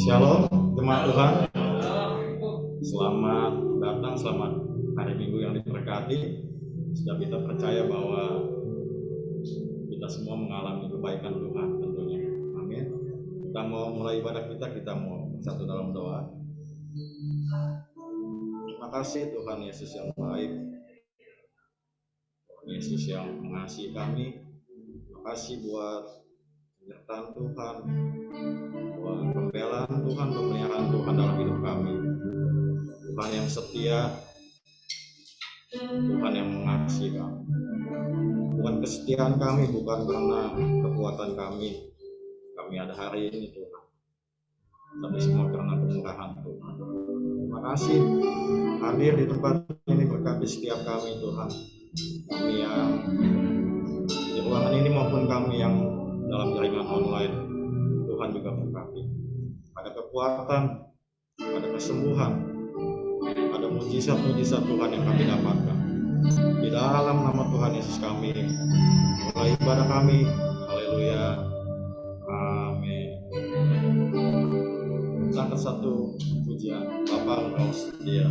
Shalom, jemaat Tuhan. Selamat datang, selamat hari Minggu yang diberkati. Sudah kita percaya bahwa kita semua mengalami kebaikan Tuhan tentunya. Amin. Kita mau mulai ibadah kita mau bersatu dalam doa. Terima kasih Tuhan Yesus yang baik, Tuhan Yesus yang mengasihi kami. Terima kasih buat penyertaan Tuhan, buat pembelaan Tuhan, pemeliharaan Tuhan dalam hidup kami. Tuhan yang setia, Tuhan yang mengasihi kami. Bukan kesetiaan kami, bukan karena kekuatan kami ada hari ini Tuhan, tapi semua karena kemurahan Tuhan. Terima kasih hadir di tempat ini, berkati setiap kami Tuhan, kami yang di ruangan ini maupun kami yang dalam jaringan online. Tuhan juga berkati, ada kekuatan, ada kesembuhan, ada mujizat-mujizat Tuhan yang kami dapatkan. Di dalam nama Tuhan Yesus kami mulai ibadah kami. Haleluya. Amin. Kita angkat satu pujian, Bapa Engkau setia.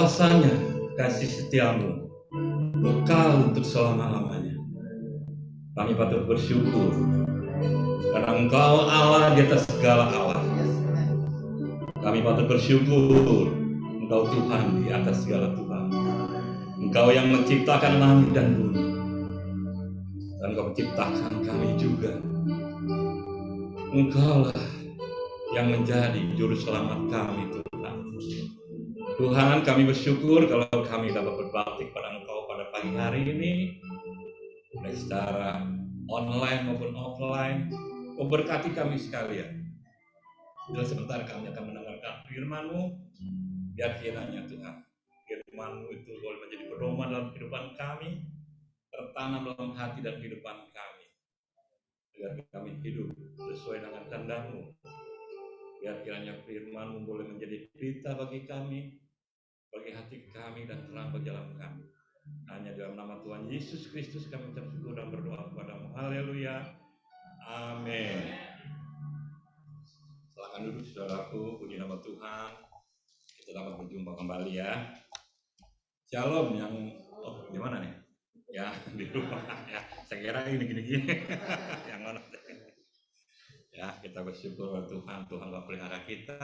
bahwasanya kasih setiamu kekal untuk selama-lamanya. Kami patut bersyukur karena Engkau Allah di atas segala Allah. Kami patut bersyukur Engkau Tuhan di atas segala Tuhan. Engkau yang menciptakan langit dan bumi, dan Engkau menciptakan kami juga. Engkau lah yang menjadi juru selamat kami, Tuhan. Tuhan, kami bersyukur kalau kami dapat berbakti kepada Engkau pada pagi hari ini, baik secara online maupun offline. Kau berkati kami sekalian. Bila sebentar kami akan mendengarkan firman-Mu, biar kiranya Tuhan, firman-Mu itu boleh menjadi pedoman dalam kehidupan kami, tertanam dalam hati dan kehidupan kami, agar kami hidup sesuai dengan kehendak-Mu. Biar kiranya firman-Mu boleh menjadi berita bagi kami, bagi hati kami, dan terang bagi jalan kami. Hanya dalam nama Tuhan Yesus Kristus kami bersyukur dan berdoa kepada-Mu. Haleluya. Amin. Silakan duduk saudaraku, puji nama Tuhan. Kita dapat berjumpa kembali ya. Shalom yang di mana nih? Ya, di rumah ya. Saya kira ini gini-gini. Yang mana? Ya, kita bersyukur kepada Tuhan. Tuhan telah pelihara kita.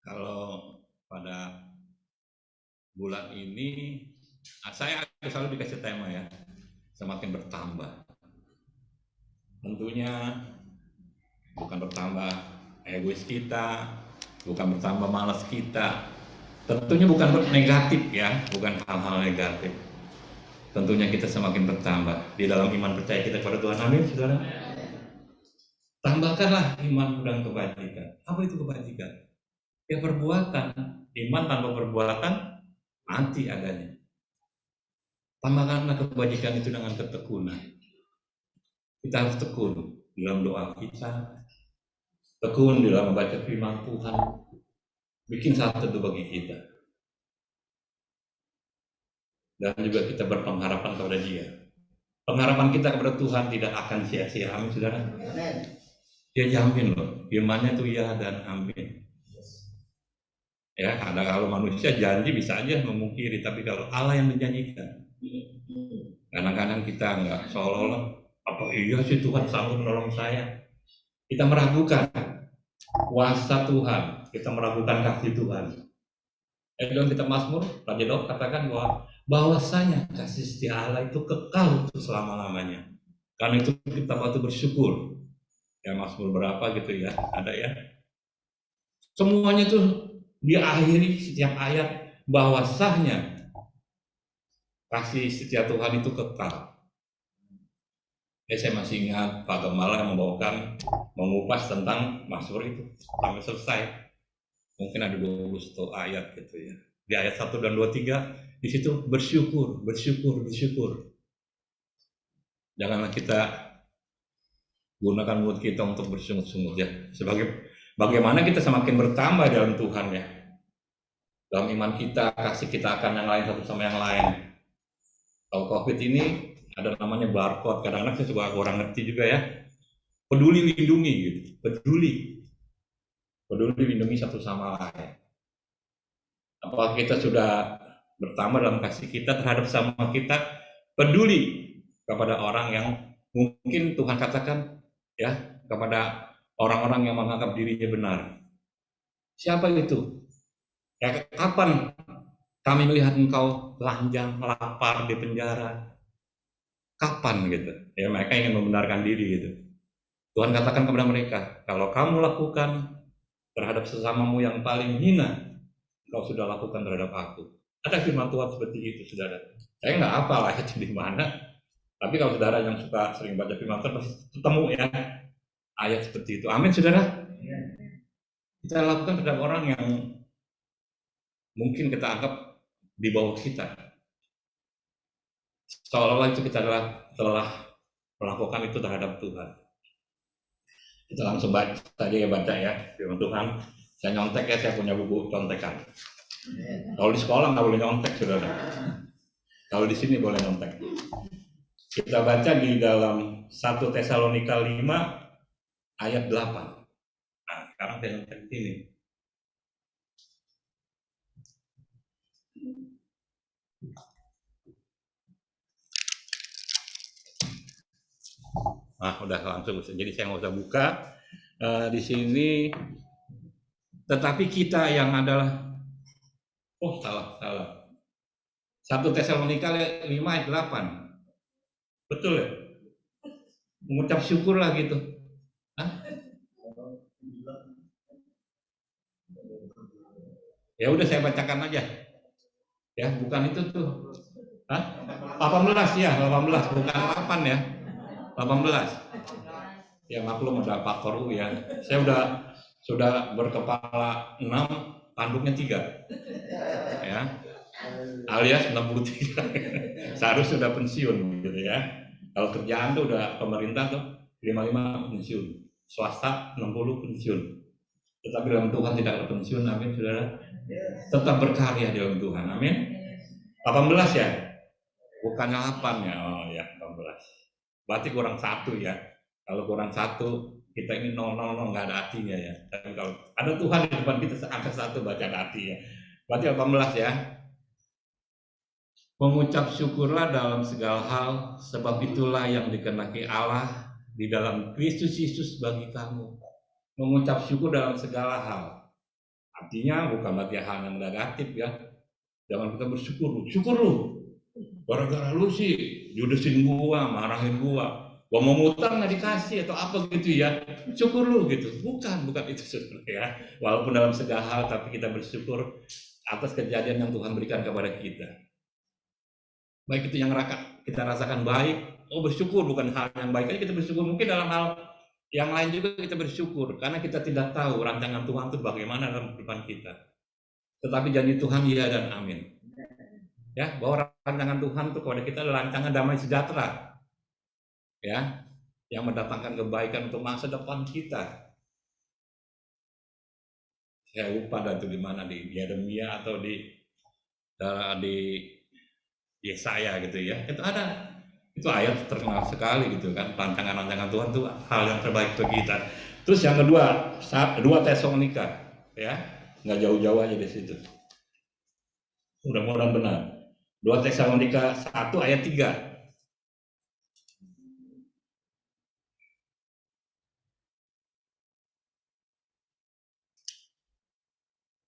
Kalau pada bulan ini saya selalu dikasih tema ya, semakin bertambah. Tentunya bukan bertambah egois kita, bukan bertambah malas kita, tentunya bukan negatif ya, bukan hal-hal negatif. Tentunya kita semakin bertambah di dalam iman percaya kita kepada Tuhan. Amin, saudara. Tambahkanlah iman dan kebajikan. Apa itu kebajikan? Ya perbuatan. Iman tanpa perbuatan mati adanya. Tambahkanlah kebajikan itu dengan ketekunan. Kita harus tekun dalam doa kita, tekun dalam membaca firman Tuhan, bikin satu itu bagi kita. Dan juga kita berpengharapan kepada Dia. Pengharapan kita kepada Tuhan tidak akan sia-sia. Amin, saudara. Dia jamin loh, firman-Nya itu ya dan amin. Ya, ada kalau manusia janji bisa aja memungkiri, tapi kalau Allah yang menjanjikan, kadang-kadang kita nggak seolah-olah apa iya sih Tuhan sanggup menolong saya. Kita meragukan kuasa Tuhan, kita meragukan kasih Tuhan. Dalam kitab Mazmur, Raja Daud katakan bahwasanya kasih setia Allah itu kekal untuk selama-lamanya. Karena itu kita patut bersyukur. Ya Mazmur berapa gitu ya, ada ya. Semuanya tuh diakhiri setiap ayat bahwasanya kasih setia Tuhan itu kekal. Saya masih ingat Pak Gembala yang mengupas tentang Mazmur itu sampai selesai. Mungkin ada 21 ayat gitu ya. Di ayat 1 dan 23 di situ bersyukur. Janganlah kita gunakan mulut kita untuk bersungut-sungut ya. Bagaimana kita semakin bertambah dalam Tuhan ya. Dalam iman kita, kasih kita akan yang lain satu sama yang lain. Kalau COVID ini ada namanya barcode, kadang-kadang saya juga kurang ngerti juga ya. Peduli lindungi gitu, peduli lindungi satu sama lain. Apakah kita sudah bertambah dalam kasih kita terhadap sama kita, peduli kepada orang yang mungkin Tuhan katakan ya, kepada orang-orang yang menganggap dirinya benar. Siapa itu? Ya, kapan kami melihat engkau telanjang, lapar di penjara? Kapan gitu? Ya mereka ingin membenarkan diri gitu. Tuhan katakan kepada mereka, kalau kamu lakukan terhadap sesamamu yang paling hina, kau sudah lakukan terhadap aku. Ada firman Tuhan seperti itu, saudara. Saya nggak hafal ayatnya di mana, tapi kalau saudara yang suka sering baca firman Tuhan pasti ketemu ya ayat seperti itu. Amin, saudara. Kita lakukan terhadap orang yang mungkin kita anggap di bawah kita. Seolah-olah itu kita telah melakukan itu terhadap Tuhan. Kita langsung baca ya firman Tuhan. Saya nyontek ya, saya punya buku contekan. Kalau di sekolah nggak boleh nyontek, saudara. Kalau di sini boleh nyontek. Kita baca di dalam 1 Tesalonika 5 ayat 8. Nah, sekarang saya nyontek ini. Udah langsung, jadi saya nggak usah buka di sini. Tetapi kita yang adalah, salah. 1 Tesalonika 5 ayat 8. Betul ya? Mengucap syukur lah gitu. Ya udah saya bacakan aja. Ya, bukan itu tuh. 18 ya, 18 bukan 8 ya. 18. Ya maklum ada Pak Koru ya. Saya sudah berkepala 6, tanduknya 3. Ya. Alias 63. Seharusnya sudah pensiun gitu ya. Kalau kerjaan tuh udah pemerintah tuh 55 pensiun. Swasta 60 pensiun. Tetapi dalam Tuhan tidak ada pensiun, amin saudara. Tetap berkarya di dalam Tuhan, amin. 18 ya? Bukannya 8 ya? Oh ya 18. Berarti kurang 1 ya. Kalau kurang 1, kita ini 000 nggak ada artinya ya. Tapi kalau ada Tuhan di depan kita, angka 1 baca ada arti ya. Berarti 18 ya. Mengucap syukurlah dalam segala hal, sebab itulah yang dikehendaki Allah di dalam Kristus Yesus bagi kamu. Mengucap syukur dalam segala hal. Artinya bukan berarti hal yang negatif ya. Jangan kita bersyukur, syukur lu. Gara-gara lu sih judesin gua, marahin gua mau ngutang nggak dikasih atau apa gitu ya. Syukur lu gitu. Bukan itu saudara ya. Walaupun dalam segala hal, tapi kita bersyukur atas kejadian yang Tuhan berikan kepada kita. Baik itu yang kita rasakan baik, bersyukur, bukan hal yang baik aja kita bersyukur. Mungkin dalam hal yang lain juga kita bersyukur, karena kita tidak tahu rancangan Tuhan itu bagaimana dalam kehidupan kita. Tetapi janji Tuhan iya dan amin. Ya, bahwa rancangan Tuhan itu kepada kita adalah rancangan damai sejahtera. Ya, yang mendatangkan kebaikan untuk masa depan kita. Saya lupa dan itu di mana, di Yeremia atau di Yesaya gitu ya. Itu ayat terkenal sekali gitu kan. Rancangan-rancangan Tuhan itu hal yang terbaik untuk kita. Terus yang kedua, 2 Tesalonika ya. Nggak jauh-jauh aja di situ. Mudah-mudahan benar. 2 Tesalonika 1 ayat 3.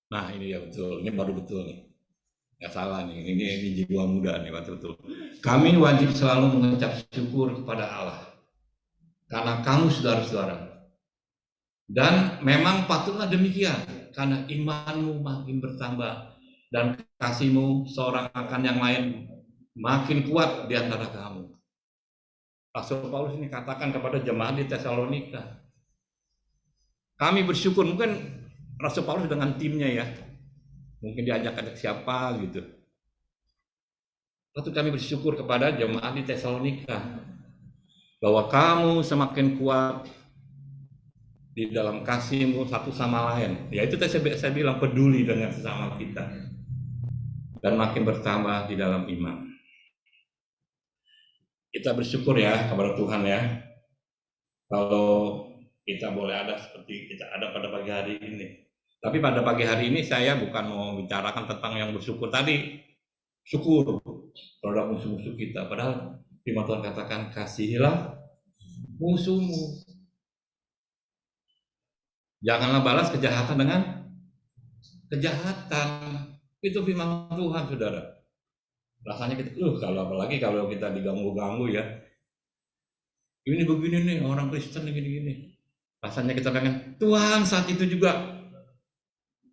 Nah ini ya betul, ini baru betul nih. Nggak salah nih, ini jiwa muda nih betul. Kami wajib selalu mengucap syukur kepada Allah karena kamu saudara-saudara. Dan memang patutlah demikian, karena imanmu makin bertambah dan kasihmu seorang akan yang lain makin kuat di antara kamu. Rasul Paulus ini katakan kepada jemaat di Tesalonika. Kami bersyukur, mungkin Rasul Paulus dengan timnya ya, mungkin diajak siapa gitu. Lalu kami bersyukur kepada jemaat di Tesalonika bahwa kamu semakin kuat di dalam kasihmu satu sama lain. Ya itu saya bilang, peduli dengan sesama kita dan makin bertambah di dalam iman. Kita bersyukur ya kepada Tuhan ya, kalau kita boleh ada seperti kita ada pada pagi hari ini. Tapi pada pagi hari ini saya bukan mau bicarakan tentang yang bersyukur tadi, syukur terhadap musuh-musuh kita. Padahal firman Tuhan katakan, kasihilah musuhmu. Janganlah balas kejahatan dengan kejahatan. Itu firman Tuhan, saudara. Rasanya kita, apalagi kalau kita diganggu-ganggu ya. Ini begini nih, orang Kristen gini-gini. Rasanya kita pengen, Tuhan saat itu juga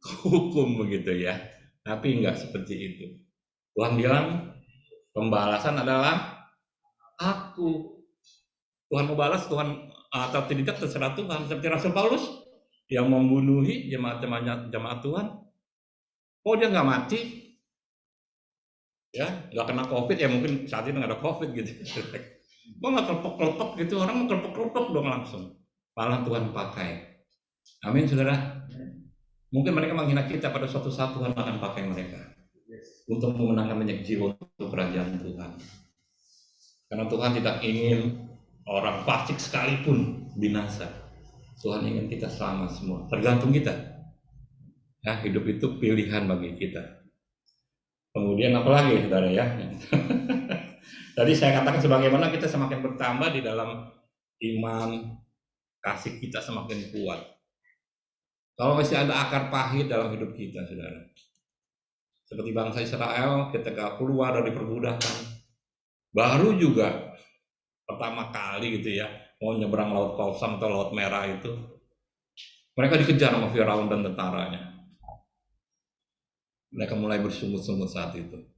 hukum begitu ya. Tapi enggak seperti itu. Tuhan bilang, pembalasan adalah aku. Tuhan mau balas, Tuhan atau tidak terserah Tuhan. Seperti Rasul Paulus yang membunuhi jemaat Tuhan. Oh dia nggak mati, ya nggak kena COVID ya, mungkin saat ini nggak ada COVID gitu. Kok nggak kelepek-kelepek gitu, orang mau kelepek-kelepek dong langsung. Malah Tuhan pakai. Amin saudara. Mungkin mereka menghina kita, pada suatu saat Tuhan akan pakai mereka untuk memenangkan banyak jiwa untuk kerajaan Tuhan. Karena Tuhan tidak ingin orang fasik sekalipun binasa. Tuhan ingin kita selamat semua. Tergantung kita. Ya, hidup itu pilihan bagi kita. Kemudian apa lagi, saudara ya? Tadi saya katakan sebagaimana kita semakin bertambah di dalam iman, kasih kita semakin kuat. Kalau masih ada akar pahit dalam hidup kita, saudara. Seperti bangsa Israel ketika keluar dari perbudakan, baru juga pertama kali gitu ya, mau nyeberang Laut Pausam atau Laut Merah itu, mereka dikejar sama Firaun dan tentaranya. Mereka mulai bersungut-sungut saat itu.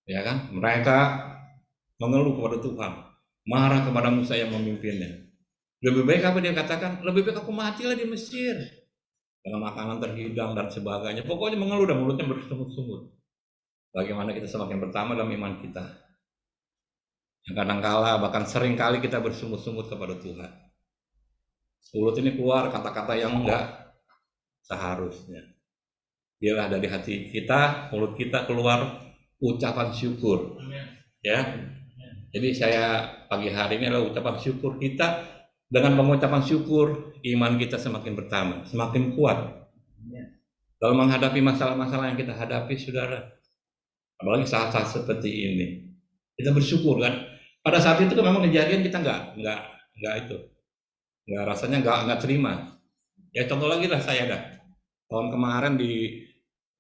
Ya kan? Mereka mengeluh kepada Tuhan, marah kepada Musa yang memimpinnya. Lebih baik apa dia katakan? Lebih baik aku matilah di Mesir dengan makanan terhidang dan sebagainya. Pokoknya mengeluh dan mulutnya bersungut-sungut. Bagaimana kita semakin bertambah dalam iman kita. Yang kadang-kala bahkan sering kali kita bersungut-sungut kepada Tuhan. Mulut ini keluar kata-kata yang enggak seharusnya. Biarlah dari hati kita, mulut kita keluar ucapan syukur. Ya. Jadi saya pagi hari ini adalah ucapan syukur kita. Dengan pengucapan syukur, iman kita semakin bertambah, semakin kuat. Dalam menghadapi masalah-masalah yang kita hadapi, saudara. Apalagi saat-saat seperti ini. Kita bersyukur kan. Pada saat itu kan memang kejadian kita nggak itu. Nggak rasanya nggak terima. Ya contoh lagi lah saya dah. Tahun kemarin di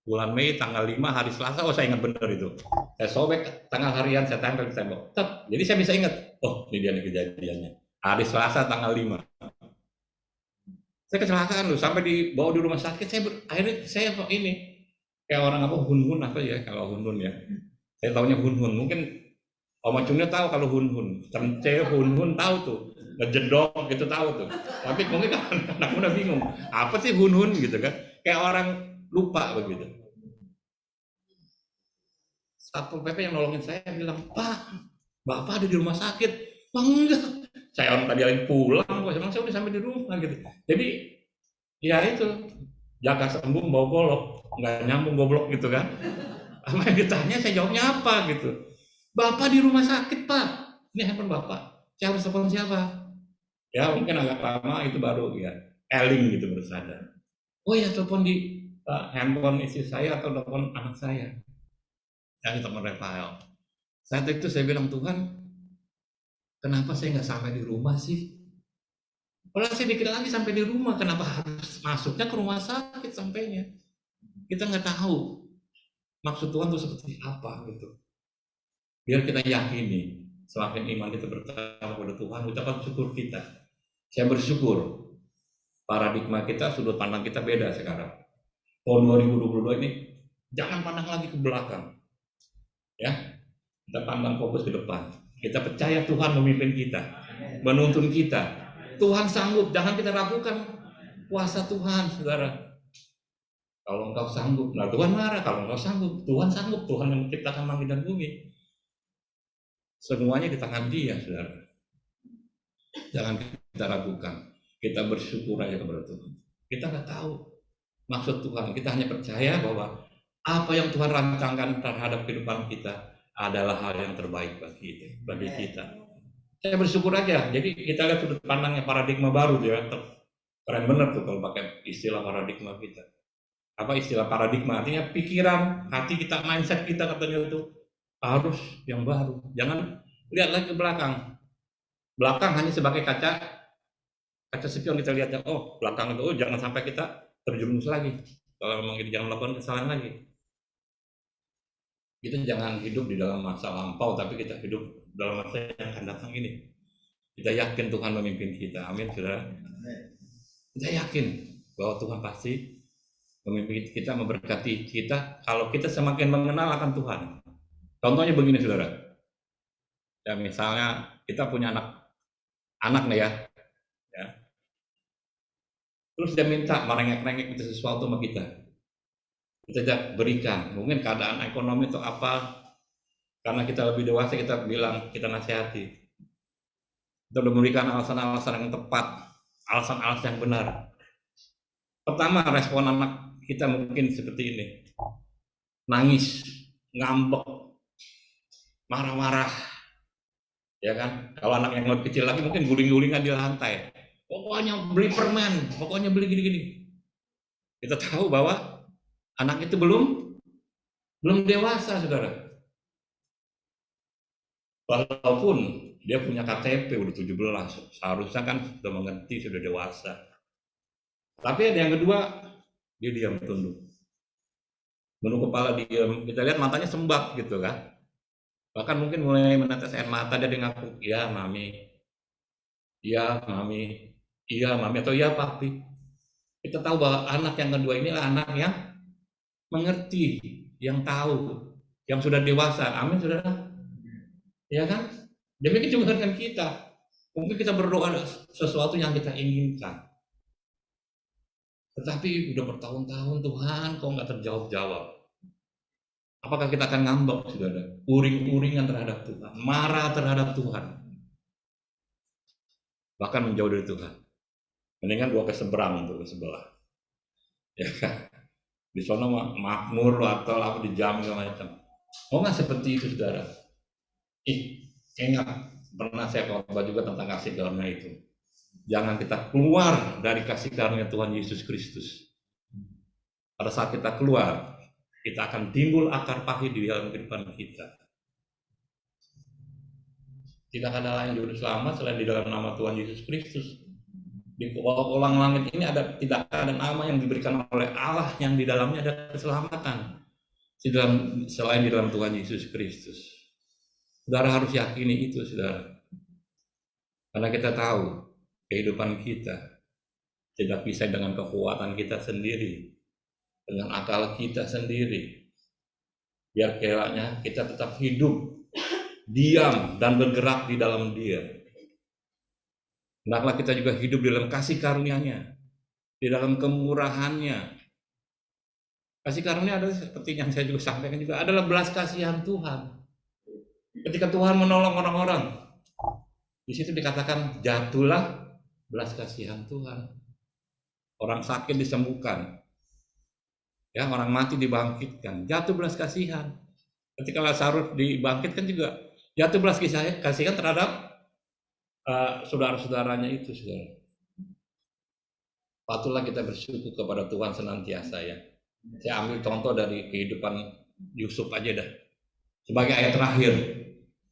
bulan Mei tanggal 5 hari Selasa, saya ingat benar itu. Saya sobek tanggal harian, saya tempel di tembok. Jadi saya bisa ingat, ini dia nih kejadiannya. Hari Selasa tanggal 5. Saya kecelakaan loh, sampai dibawa di rumah sakit. Akhirnya saya ini kayak orang apa hun-hun apa ya, kalau hun-hun ya. Saya taunya hun-hun. Mungkin Om Acungnya tahu kalau hun-hun. Cence hun-hun tahu tuh. Ngejedok gitu tahu tuh. Tapi mungkin anak muda bingung. Apa sih hun-hun gitu kan? Kayak orang lupa begitu. Satpol PP yang nolongin saya bilang, "Pak, Bapak ada di rumah sakit." "Bang, enggak. Saya orang tadi lagi pulang, emang saya udah sampai di rumah gitu." Jadi ya itu, jaga sembuh bawa golok, nggak nyambung goblok gitu kan. Sama yang ditanya saya jawabnya apa gitu. "Bapak di rumah sakit, Pak. Ini handphone Bapak. Saya harus telepon siapa?" Ya mungkin agak lama itu baru ya eling gitu baru sadar. Oh ya telepon di handphone istri saya atau telepon anak saya. Yang telepon Rafael. Saat itu saya bilang, "Tuhan, kenapa saya nggak sampai di rumah sih? Kalau saya dikit lagi sampai di rumah, kenapa harus masuknya ke rumah sakit sampainya?" Kita nggak tahu maksud Tuhan itu seperti apa gitu. Biar kita yakini, semakin iman kita bertambah kepada Tuhan, ucapan syukur kita. Saya bersyukur, paradigma kita, sudut pandang kita beda sekarang. Tahun 2022 ini, jangan pandang lagi ke belakang. Ya, kita pandang fokus ke depan. Kita percaya Tuhan memimpin kita, menuntun kita. Tuhan sanggup, jangan kita ragukan kuasa Tuhan, saudara. Kalau engkau sanggup, nah Tuhan marah. Kalau engkau sanggup, Tuhan sanggup. Tuhan yang menciptakan langit dan bumi. Semuanya di tangan Dia, saudara. Jangan kita ragukan. Kita bersyukur aja kepada Tuhan. Kita nggak tahu maksud Tuhan. Kita hanya percaya bahwa apa yang Tuhan rancangkan terhadap kehidupan kita adalah hal yang terbaik bagi kita. Saya bersyukur aja. Jadi kita lihat sudut pandangnya paradigma baru ya. Keren bener tuh kalau pakai istilah paradigma kita. Apa istilah paradigma? Artinya pikiran, hati kita, mindset kita katanya itu harus yang baru. Jangan lihat lagi ke belakang. Belakang hanya sebagai kaca spion kita lihatnya. Oh belakang itu, jangan sampai kita terjerumus lagi. Kalau memang kita jangan melakukan kesalahan lagi. Kita jangan hidup di dalam masa lampau, tapi kita hidup dalam masa yang akan datang ini. Kita yakin Tuhan memimpin kita. Amin, saudara. Kita yakin bahwa Tuhan pasti memimpin kita, memberkati kita. Kalau kita semakin mengenal akan Tuhan. Contohnya begini, saudara. Ya, misalnya kita punya anak nih ya. Terus dia minta merengek-rengek minta sesuatu sama kita. Kita berikan, mungkin keadaan ekonomi atau apa, karena kita lebih dewasa kita bilang, kita nasihati. Kita udah memberikan alasan-alasan yang tepat, alasan-alasan yang benar. Pertama respon anak kita mungkin seperti ini, nangis, ngambek, marah-marah, ya kan? Kalau anak yang lebih kecil lagi mungkin guling-gulingan di lantai, pokoknya beli permen, pokoknya beli gini-gini. Kita tahu bahwa anak itu belum belum dewasa, saudara. Walaupun dia punya KTP udah 17, seharusnya kan sudah mengerti, sudah dewasa. Tapi ada yang kedua, dia diam tunduk. Menunduk kepala diam, kita lihat matanya sembab gitu kan. Bahkan mungkin mulai menetes air mata, dia ngaku, iya mami, iya mami, iya mami, atau iya papi. Kita tahu bahwa anak yang kedua inilah anak yang mengerti, yang tahu, yang sudah dewasa. Amin, saudara. Ya kan? Demikian juga dengan kita. Mungkin kita berdoa sesuatu yang kita inginkan. Tetapi udah bertahun-tahun, Tuhan kok nggak terjawab-jawab. Apakah kita akan ngambek, saudara? Uring-uringan terhadap Tuhan, marah terhadap Tuhan, bahkan menjauh dari Tuhan. Mendingan gua ke seberang untuk ke sebelah. Ya kan? Di sana makmur atau apa dijamin segala macam. Oh nggak seperti itu, saudara. Ingat, pernah saya khotbah juga tentang kasih karunia itu. Jangan kita keluar dari kasih karunia Tuhan Yesus Kristus. Pada saat kita keluar, kita akan timbul akar pahit di dalam kehidupan kita. Tidak ada lain juru selamat selain di dalam nama Tuhan Yesus Kristus. Di kolam langit ini tidak ada nama yang diberikan oleh Allah yang di dalamnya ada keselamatan selain di dalam Tuhan Yesus Kristus. Saudara harus yakini itu, saudara. Karena kita tahu kehidupan kita tidak bisa dengan kekuatan kita sendiri, dengan akal kita sendiri. Biar kiranya kita tetap hidup, diam, dan bergerak di dalam Dia. Hendaklah kita juga hidup di dalam kasih karunia-Nya, di dalam kemurahan-Nya. Kasih karunia adalah seperti yang saya juga sampaikan juga adalah belas kasihan Tuhan. Ketika Tuhan menolong orang-orang, di situ dikatakan jatuhlah belas kasihan Tuhan. Orang sakit disembuhkan, ya, orang mati dibangkitkan, jatuh belas kasihan. Ketika Lazarus dibangkitkan juga jatuh belas kasihan terhadap saudara-saudaranya itu, saudara. Patutlah kita bersyukur kepada Tuhan senantiasa, ya. Saya ambil contoh dari kehidupan Yusuf aja dah. Sebagai ayat terakhir.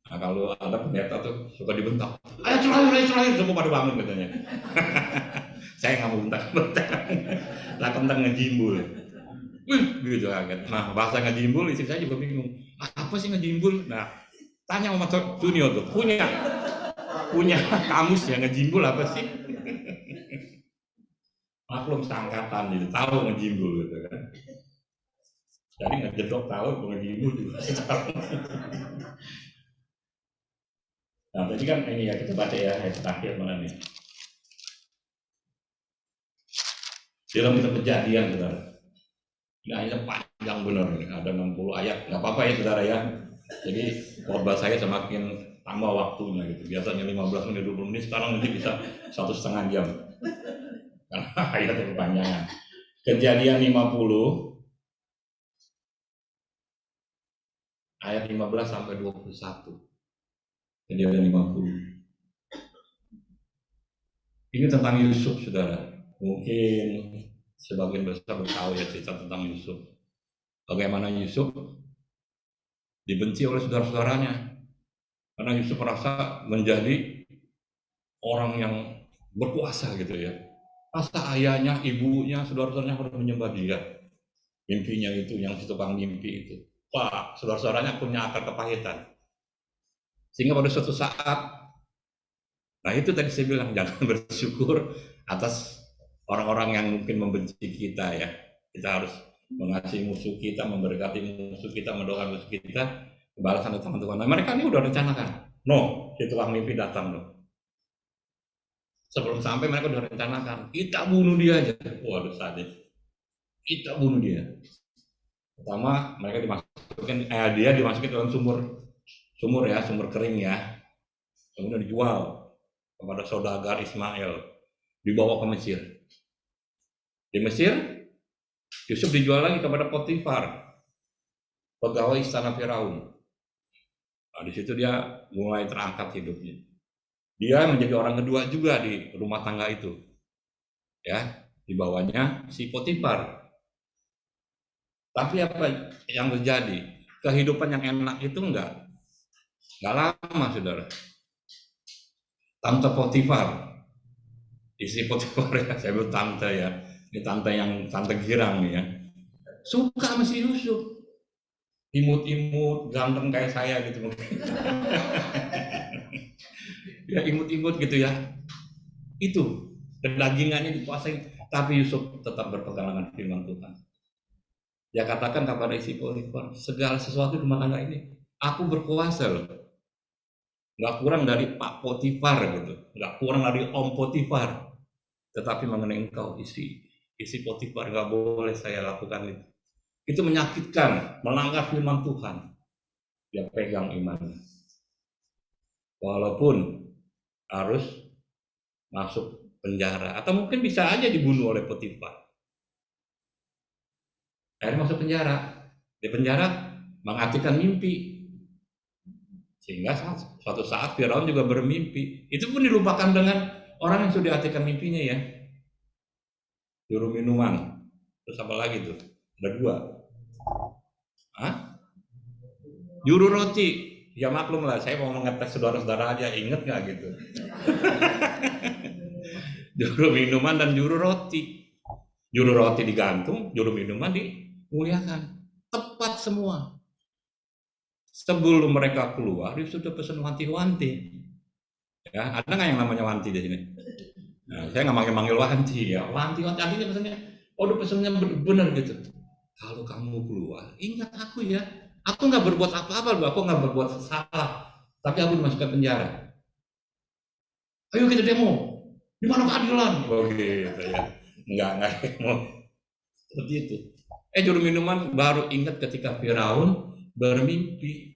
Nah, kalau ada pendeta tuh suka dibentak. Ayat terakhir, semua pada bangun katanya. Saya nggak mau bentak-bentak. Lah tentang ngejimbul. Gitu kaget. Nah, bahasa ngejimbul istri saya juga bingung. Apa sih ngejimbul? Nah, tanya sama Junior tuh, punya kamus ya, ngejimbul apa sih? Maklum seangkatan gitu, tahu ngejimbul gitu kan. Jadi ngejedok tahu ngejimbul juga tahu. Nah, tadi kan ini ya, kita baca ya ayat terakhir mana nih? Dalam kitab Kejadian, saudara. Ini ayatnya panjang benar, ada 60 ayat. Nggak apa-apa ya, saudara ya. Jadi khotbah saya semakin tambah waktunya gitu. Biasanya 15 menit, 20 menit, sekarang nanti bisa 1,5 jam. Karena ayatnya kepanjangan. Kejadian 50 ayat 15 sampai 21. Kejadian 50. Ini tentang Yusuf, saudara. Mungkin sebagian besar tahu ya cerita tentang Yusuf. Bagaimana Yusuf dibenci oleh saudara-saudaranya. Karena Yusuf merasa menjadi orang yang berkuasa gitu ya. Masa ayahnya, ibunya, saudara-saudaranya harus menyembah dia. Mimpinya itu, yang si tukang mimpi itu. Wah, saudara-saudaranya punya akar kepahitan. Sehingga pada suatu saat, nah itu tadi saya bilang, jangan bersyukur atas orang-orang yang mungkin membenci kita ya. Kita harus mengasihi musuh kita, memberkati musuh kita, mendoakan musuh kita, balasan dari Tuhan. Nah, mereka ini udah rencanakan. No, si tukang mimpi datang loh. Sebelum sampai mereka udah rencanakan, kita bunuh dia aja. Waduh, sadis. Kita bunuh dia. Pertama, mereka dia dimasukin ke dalam sumur ya, sumur kering ya. Kemudian dijual kepada saudagar Ismail, dibawa ke Mesir. Di Mesir, Yusuf dijual lagi kepada Potifar, pegawai istana Firaun. Nah, di situ dia mulai terangkat hidupnya. Dia menjadi orang kedua juga di rumah tangga itu. Ya, di bawahnya si Potifar. Tapi apa yang terjadi? Kehidupan yang enak itu enggak lama, saudara. Tante Potifar, istri Potifar ya, saya bilang tante ya. Ini tante yang tante girang nih ya. Suka sama si Yusuf. Imut-imut, ganteng kayak saya gitu mungkin. Ya imut-imut gitu ya. Itu kedagingannya dikuasai, tapi Yusuf tetap berpegang dengan firman Tuhan. Dia katakan kepada isi Potifar, segala sesuatu di rumah tangga ini, aku berkuasa loh. Nggak kurang dari Pak Potifar gitu, nggak kurang dari Om Potifar. Tetapi mengenai engkau isi Potifar, nggak boleh saya lakukan itu. Itu menyakitkan, melanggar firman Tuhan. Dia pegang imannya. Walaupun harus masuk penjara, atau mungkin bisa aja dibunuh oleh Potifar. Akhirnya masuk penjara. Di penjara mengartikan mimpi. Sehingga suatu saat Firaun juga bermimpi. Itu pun dilupakan dengan orang yang sudah diartikan mimpinya ya. Juru minuman. Terus apa lagi tuh? Ada 2. Hah? Juru roti. Ya maklum lah, saya mau ngetes saudara-saudara aja, inget nggak gitu. Juru minuman dan juru roti. Juru roti digantung, juru minuman dimuliakan. Tepat semua. Sebelum mereka keluar, dia sudah pesan wanti-wanti. Ya, ada nggak yang namanya wanti di sini? Nah, saya nggak manggil wanti ya. Wanti-wanti artinya pesannya, udah pesannya benar gitu. Kalau kamu keluar, ingat aku ya. Aku nggak berbuat apa-apa, aku nggak berbuat salah. Tapi aku dimasukkan penjara. Ayo kita demo. Di mana keadilan? Oh gitu ya. Enggak demo. Seperti itu. Juru minuman baru ingat ketika Firaun bermimpi.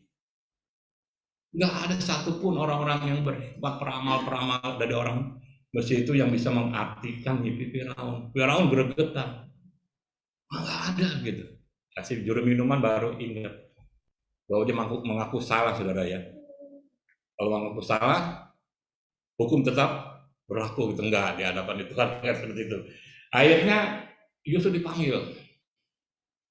Nggak ada satupun orang-orang yang berbuat peramal-peramal dari orang Mesir itu yang bisa mengartikan mimpi Firaun. Firaun gregetan. Nggak ada gitu. Kasih juru minuman baru ingat bahwa dia mengaku salah, saudara ya. Kalau mengaku salah, hukum tetap berlaku gitu. Enggak di hadapan Tuhan kan seperti itu. Akhirnya Yusuf dipanggil.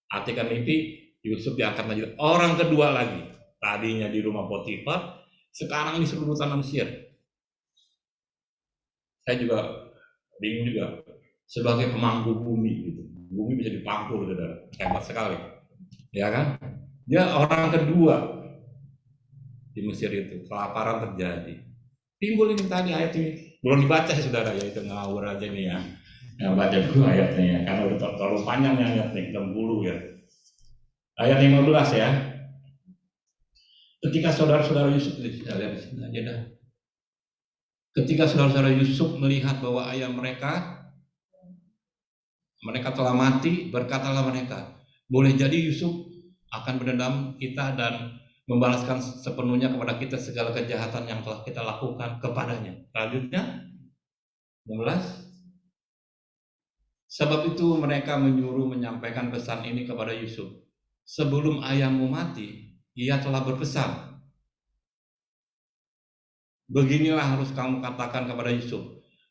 Artikan mimpi, Yusuf diangkat menjadi orang kedua lagi. Tadinya di rumah Potifar, sekarang di seluruh tanah Mesir. Saya juga bingung juga sebagai pemangku bumi gitu. Bumi bisa dipangku, saudara. Hebat sekali. Ya kan? Dia orang kedua di Mesir itu. Kelaparan terjadi. Timbul ini tadi ayat ini. Belum dibaca saudara ya, itu ngawur aja nih ya. Yang baca dulu ayatnya ya. Karena udah terlalu panjang nih ayatnya, 60 ya. Ayat 15 ya. Ketika saudara-saudara Yusuf, kita lihat di sini aja dah. Ketika saudara-saudara Yusuf melihat bahwa ayah mereka telah mati, berkatalah mereka, boleh jadi Yusuf akan berdendam kita dan membalaskan sepenuhnya kepada kita segala kejahatan yang telah kita lakukan kepadanya. Selanjutnya, 16. Sebab itu mereka menyuruh menyampaikan pesan ini kepada Yusuf. Sebelum ayahmu mati, ia telah berpesan. Beginilah harus kamu katakan kepada Yusuf.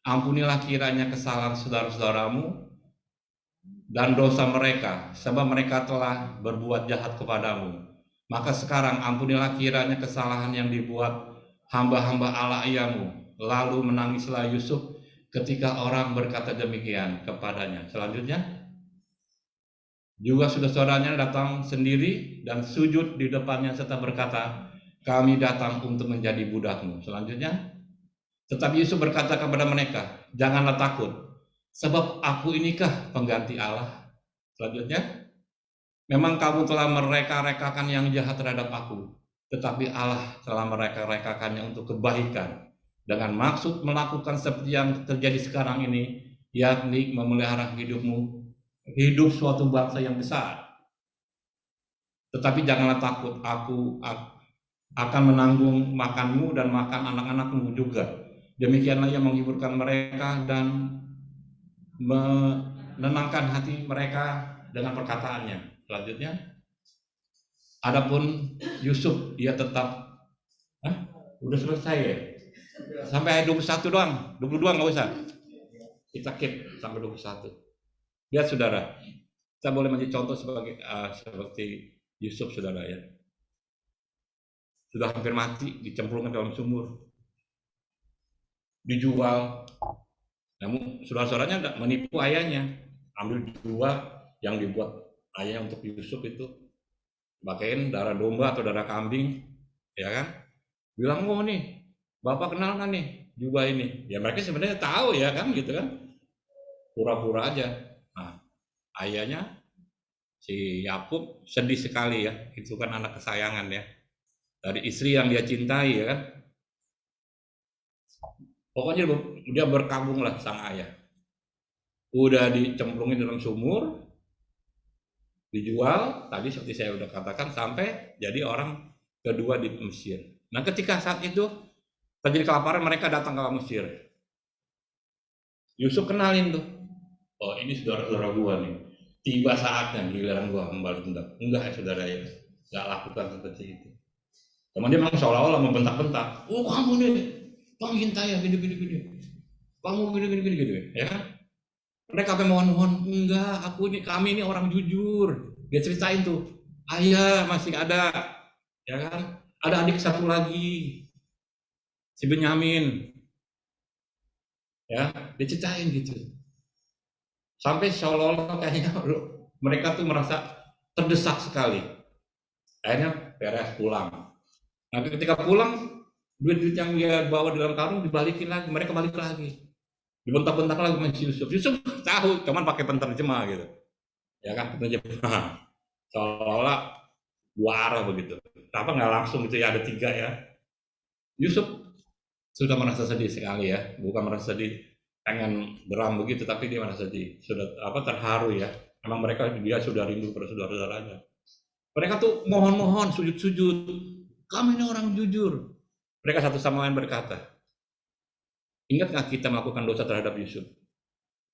Ampunilah kiranya kesalahan saudara-saudaramu dan dosa mereka, sebab mereka telah berbuat jahat kepadamu. Maka sekarang ampunilah kiranya kesalahan yang dibuat hamba-hamba Allah ayahmu. Lalu menangislah Yusuf ketika orang berkata demikian kepadanya. Selanjutnya, juga saudara-saudaranya datang sendiri dan sujud di depannya serta berkata, kami datang untuk menjadi budakmu. Selanjutnya, tetapi Yusuf berkata kepada mereka, janganlah takut, sebab aku inikah pengganti Allah. Selanjutnya, memang kamu telah mereka-rekakan yang jahat terhadap aku, tetapi Allah telah mereka-rekakannya untuk kebaikan, dengan maksud melakukan seperti yang terjadi sekarang ini, yakni memelihara hidupmu, hidup suatu bangsa yang besar. Tetapi janganlah takut, aku akan menanggung makanmu dan makan anak-anakmu juga. Demikianlah yang menghiburkan mereka dan menenangkan hati mereka dengan perkataannya. Selanjutnya, adapun Yusuf, dia tetap, udah selesai ya? Sampai ayat 21 doang, 22 nggak usah. Kita keep sampai 21. Lihat saudara, Kita boleh menjadi contoh seperti Yusuf, saudara ya. Sudah hampir mati, dicemplungkan dalam sumur, dijual. Namun saudara-saudaranya menipu ayahnya, ambil dua yang dibuat ayah untuk Yusuf itu, pakaiin darah domba atau darah kambing, ya kan? Bilang, oh nih, bapak kenal kan nih juga ini? Ya mereka sebenarnya tahu ya kan, gitu kan? Pura-pura aja. Nah, ayahnya si Yakub sedih sekali ya, itu kan anak kesayangan ya, dari istri yang dia cintai ya kan. Pokoknya dia berkabung lah sang ayah. Udah dicemplungin dalam sumur, dijual, tadi seperti saya udah katakan, sampai jadi orang kedua di Mesir. Nah ketika saat itu terjadi kelaparan, mereka datang ke Mesir. Yusuf kenalin tuh, oh ini saudara-saudara gua nih, tiba saatnya giliran gua membalas dendam. Enggak ya saudara ya, nggak lakukan seperti itu. Teman dia memang seolah-olah membentak-bentak, oh kamu nih pengintai ya gini, kamu gini, ya kan? Mereka sampai mohon-mohon, enggak, kami ini orang jujur. Dia ceritain tuh, ayah masih ada, ya kan? Ada adik satu lagi, si Benyamin, ya, dia ceritain gitu. Sampai seolah-olah kayaknya mereka tuh merasa terdesak sekali. Akhirnya beres pulang. Nah ketika pulang, duit-duit yang dia bawa di dalam karung dibalikin lagi, mereka balik lagi. Dibentak-bentak lagi sama Yusuf. Yusuf tahu, cuman pakai penerjemah gitu. Ya kan, penerjemah. Seolah-olah dua arah begitu. Kenapa nggak langsung gitu ya, ada tiga ya. Yusuf sudah merasa sedih sekali ya, bukan merasa sedih pengen geram begitu, tapi dia merasa sedih, sudah terharu ya. Memang dia sudah rindu pada saudara-saudaranya. Mereka tuh mohon-mohon, sujud-sujud. Kami ini orang jujur. Mereka satu sama lain berkata, ingat nggak kita melakukan dosa terhadap Yusuf?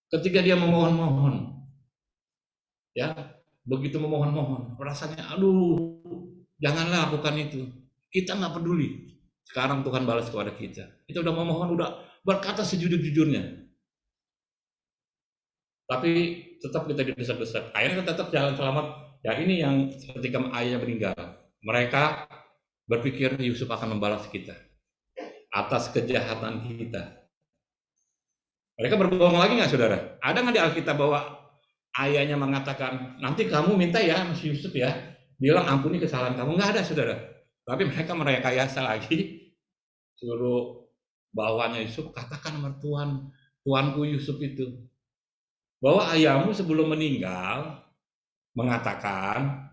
Ketika dia memohon-mohon, ya begitu memohon-mohon, rasanya aduh, janganlah lakukan itu. Kita nggak peduli. Sekarang Tuhan balas kepada kita. Kita udah memohon, udah berkata sejujur-jujurnya. Tapi tetap kita didesak-desak. Akhirnya kita tetap jalan selamat. Ya ini yang ketika ayah meninggal. Mereka berpikir Yusuf akan membalas kita atas kejahatan kita. Mereka berbohong lagi nggak saudara? Ada nggak di Alkitab bahwa ayahnya mengatakan, nanti kamu minta ya Mas Yusuf ya, bilang ampuni kesalahan kamu? Nggak ada saudara. Tapi mereka merekayasa lagi, suruh bawahnya Yusuf, katakan sama tuanku Yusuf itu, bahwa ayahmu sebelum meninggal mengatakan,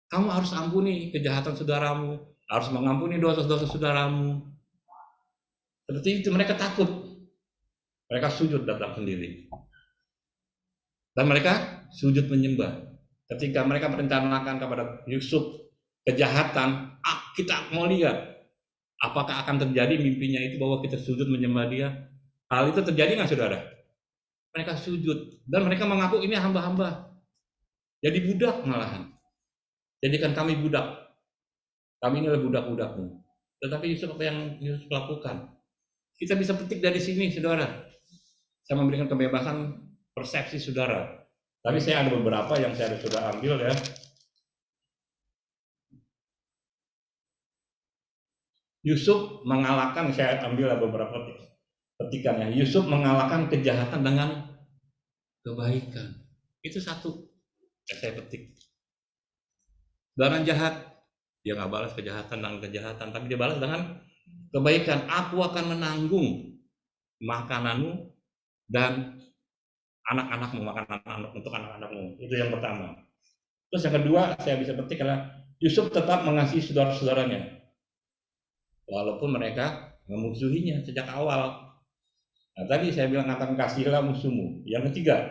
kamu harus ampuni kejahatan saudaramu, harus mengampuni dosa-dosa saudaramu. Seperti itu, mereka takut. Mereka sujud datang sendiri. Dan mereka sujud menyembah. Ketika mereka merencanakan kepada Yusuf kejahatan, kita mau lihat apakah akan terjadi mimpinya itu bahwa kita sujud menyembah dia. Hal itu terjadi nggak saudara? Mereka sujud dan mereka mengaku ini hamba-hamba. Jadi budak malahan. Jadikan kami budak. Kami ini adalah budak-budakmu. Tetapi Yusuf apa yang Yusuf lakukan? Kita bisa petik dari sini saudara. Saya memberikan kebebasan persepsi saudara. Tapi saya ada beberapa yang saya sudah ambil ya. Yusuf mengalahkan, saya ambil beberapa petikannya. Yusuf mengalahkan kejahatan dengan kebaikan. Itu satu yang saya petik. Orang jahat, dia nggak balas kejahatan dengan kejahatan, tapi dia balas dengan kebaikan. Aku akan menanggung makananmu dan anak-anakmu, makan untuk anak-anakmu. Itu yang pertama. Terus yang kedua saya bisa petik adalah Yusuf tetap mengasihi saudara-saudaranya. Walaupun mereka memusuhinya sejak awal. Nah, tadi saya bilang katakan kasihilah musuhmu. Yang ketiga,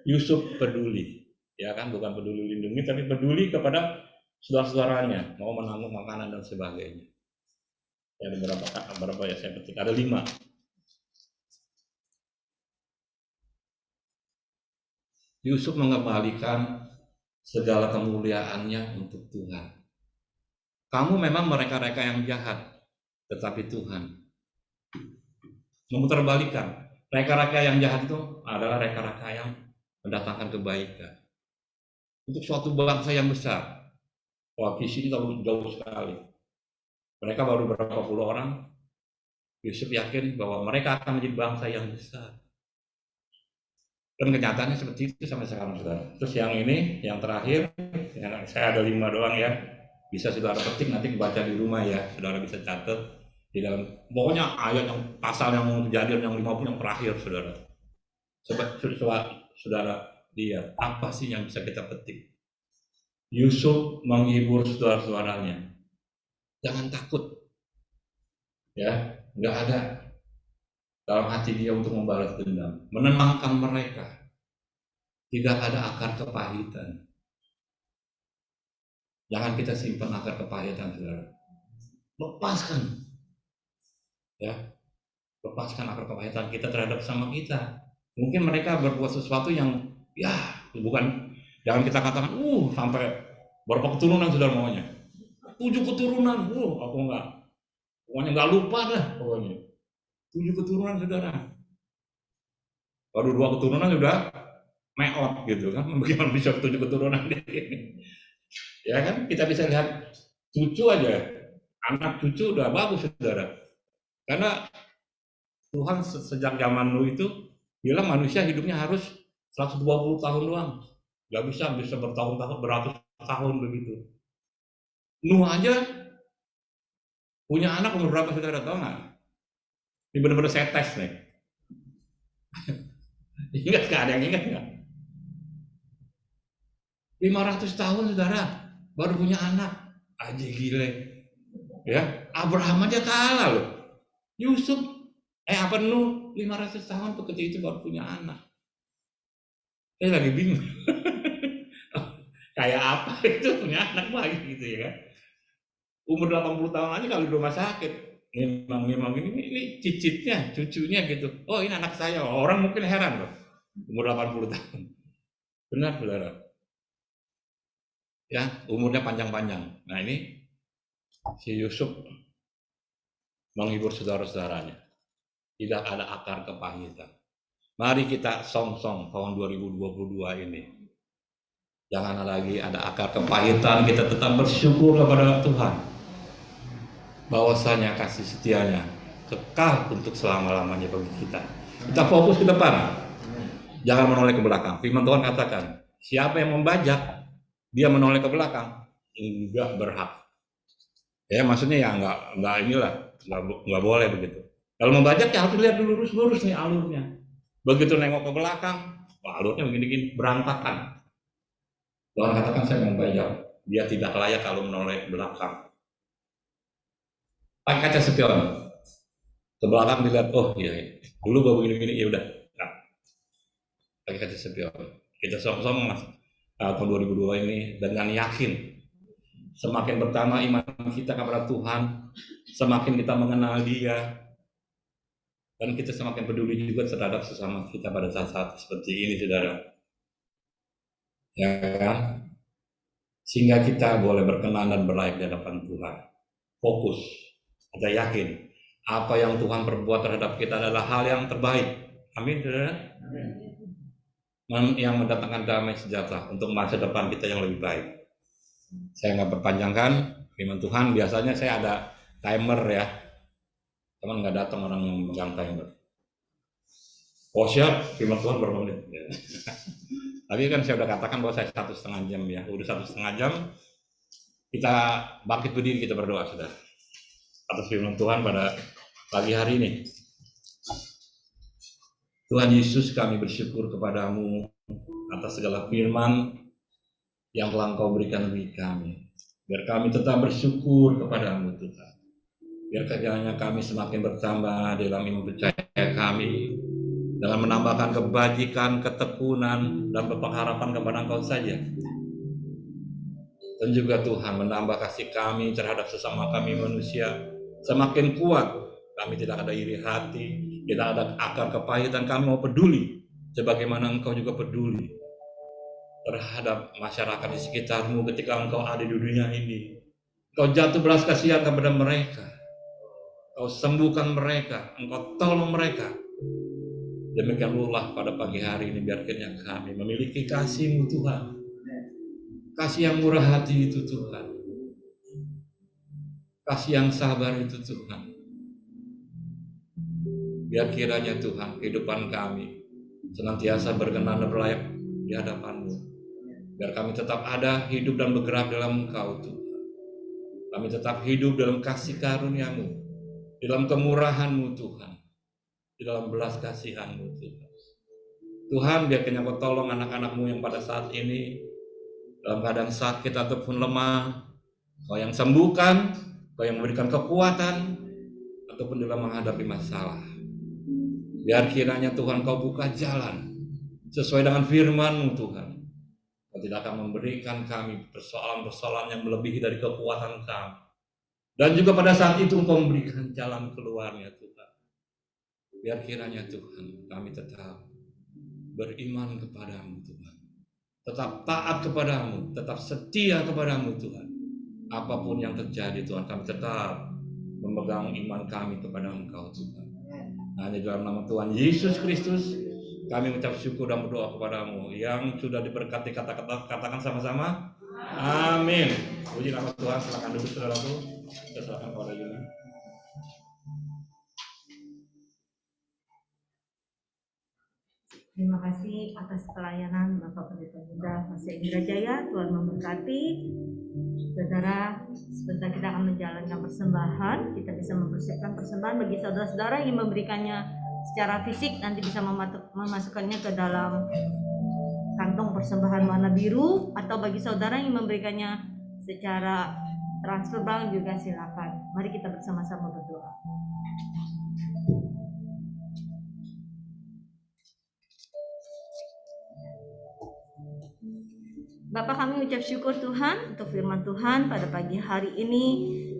Yusuf peduli. Ya kan, bukan peduli lindungi, tapi peduli kepada saudara-saudaranya, mau menanggung makanan dan sebagainya. Ada berapa ya saya petik? Ada 5. Yusuf mengembalikan segala kemuliaannya untuk Tuhan. Kamu memang mereka-reka yang jahat, tetapi Tuhan memutarbalikkan. Reka-reka yang jahat itu adalah reka-reka yang mendatangkan kebaikan. untuk suatu bangsa yang besar. Wah, visi ini terlalu jauh sekali. Mereka baru berapa puluh orang. Yusuf yakin bahwa mereka akan menjadi bangsa yang besar. Dan kenyataannya seperti itu sampai sekarang, saudara. Terus yang ini, yang terakhir, yang saya ada 5 doang ya. Bisa saudara petik nanti baca di rumah ya, saudara bisa catat di dalam. Pokoknya ayat yang pasal yang Kejadian yang 50 yang terakhir, saudara. Saudara lihat apa sih yang bisa kita petik. Yusuf menghibur saudara-saudaranya. Jangan takut, ya, nggak ada dalam hati dia untuk membalas dendam, menenangkan mereka. Tidak ada akar kepahitan. Jangan kita simpan akar kepahitan, saudara. Lepaskan, ya, lepaskan akar kepahitan kita terhadap sama kita. Mungkin mereka berbuat sesuatu yang, ya, bukan. Jangan kita katakan, sampai berapa keturunan saudara maunya. 7 keturunan, aku enggak. Pokoknya nggak lupa dah, pokoknya. 7 keturunan saudara. Baru 2 keturunan sudah meot gitu kan. Bagaimana bisa 7 keturunan ini? Ya kan, kita bisa lihat cucu aja. Anak cucu udah bagus saudara. Karena Tuhan sejak zaman Nuh itu bilang manusia hidupnya harus 120 tahun doang. Nggak bisa bertahun-tahun, beratus tahun begitu. Nuh aja punya anak umur berapa saudara tahu nggak? Ini benar-benar saya tes nih. Ingat nggak? Ada yang ingat nggak? 500 tahun saudara baru punya anak. Aja gile. Ya, Abraham aja kalah loh. Yusuf, Nuh 500 tahun ketika itu baru punya anak. Saya lagi bingung. Kayak apa itu punya anak lagi gitu ya kan? Umur 80 tahun aja kalau di rumah sakit. Memang ini cicitnya, cucunya gitu. Oh, ini anak saya. Orang mungkin heran loh. Umur 80 tahun. Benar, saudara. Ya, umurnya panjang-panjang. Nah, ini si Yusuf menghibur saudara-saudaranya. Tidak ada akar kepahitan. Mari kita song-song tahun 2022 ini. Jangan lagi ada akar kepahitan, kita tetap bersyukur kepada Tuhan. Bahwasanya kasih setianya kekal untuk selama-lamanya bagi kita. Kita fokus ke depan. Jangan menoleh ke belakang. Firman Tuhan katakan, siapa yang membajak, dia menoleh ke belakang, enggak berhak. Ya maksudnya ya enggak boleh begitu. Kalau membajak ya harus lihat dulu lurus nih alurnya. Begitu nengok ke belakang, alurnya begini-gini, berantakan. Tuhan katakan saya membajak, dia tidak layak kalau menoleh ke belakang. Pakai kaca spion, ke belakang dilihat, oh iya, dulu gak begini-gini, ya udah. Nah, pakai kaca spion. Kita sama-sama tahun 2002 ini dengan yakin, semakin bertambah iman kita kepada Tuhan, semakin kita mengenal Dia, dan kita semakin peduli juga terhadap sesama kita pada saat-saat seperti ini, saudara. Ya kan? Sehingga kita boleh berkenan dan berlayak di hadapan Tuhan. Fokus, kita yakin apa yang Tuhan perbuat terhadap kita adalah hal yang terbaik. Amin, saudara. Yang mendatangkan damai sejahtera untuk masa depan kita yang lebih baik. Saya nggak perpanjangkan firman Tuhan. Biasanya saya ada timer ya. Teman nggak datang orang yang memegang timer. Oh siap, firman Tuhan berapa menit? Tapi kan saya udah katakan bahwa saya 1,5 jam ya. Udah 1,5 jam. Kita bangkit berdiri, kita berdoa sudah. Atas firman Tuhan pada pagi hari ini. Tuhan Yesus, kami bersyukur kepadamu atas segala firman yang telah Engkau berikan bagi kami. Biar kami tetap bersyukur kepadamu Tuhan. Biar kiranya kami semakin bertambah dalam iman percaya kami, dalam menambahkan kebajikan, ketekunan, dan pengharapan kepada Engkau saja. Dan juga Tuhan menambah kasih kami terhadap sesama kami manusia semakin kuat. Kami tidak ada iri hati, tidak ada akar kepahitan. Kami mau peduli sebagaimana Engkau juga peduli terhadap masyarakat di sekitarmu ketika Engkau ada di dunia ini. Engkau jatuh belas kasihan kepada mereka, Engkau sembuhkan mereka, Engkau tolong mereka. Demikian pula pada pagi hari ini biar kiranya kami memiliki kasih-Mu Tuhan, kasih yang murah hati itu Tuhan, kasih yang sabar itu Tuhan. Biar kiranya Tuhan kehidupan kami senantiasa berkenan dan berlayak di hadapan-Mu. Biar kami tetap ada, hidup dan bergerak dalam Engkau Tuhan. Kami tetap hidup dalam kasih karunia-Mu, dalam kemurahan-Mu Tuhan, di dalam belas kasihan-Mu Tuhan. Tuhan, biar Kau tolong anak-anak-Mu yang pada saat ini dalam keadaan sakit ataupun lemah, Kau yang sembuhkan, Kau yang memberikan kekuatan, ataupun dalam menghadapi masalah. Biar kiranya Tuhan Kau buka jalan sesuai dengan firman-Mu Tuhan. Kau tidak akan memberikan kami persoalan-persoalan yang melebihi dari kekuatan kami. Dan juga pada saat itu Engkau memberikan jalan keluarnya Tuhan. Biar kiranya Tuhan kami tetap beriman kepadamu Tuhan. Tetap taat kepadamu, tetap setia kepadamu Tuhan. Apapun yang terjadi Tuhan, kami tetap memegang iman kami kepada Engkau Tuhan. Hanya dalam nama Tuhan Yesus Kristus kami mengucap syukur dan berdoa kepadamu yang sudah diberkati. Katakan sama-sama amin. Puji nama Tuhan. Silakan duduk saudaraku. Kita silakan kepada Yuni. Terima kasih atas pelayanan Bapak Pendeta Muda Hosea Indrajaya. Tuhan memberkati. Saudara, sebentar kita akan menjalankan persembahan. Kita bisa mempersiapkan persembahan bagi saudara-saudara yang memberikannya secara fisik, nanti bisa memasukkannya ke dalam kantong persembahan warna biru, atau bagi saudara yang memberikannya secara transfer bank juga silakan. Mari kita bersama-sama berdoa. Bapak, kami ucap syukur Tuhan untuk firman Tuhan pada pagi hari ini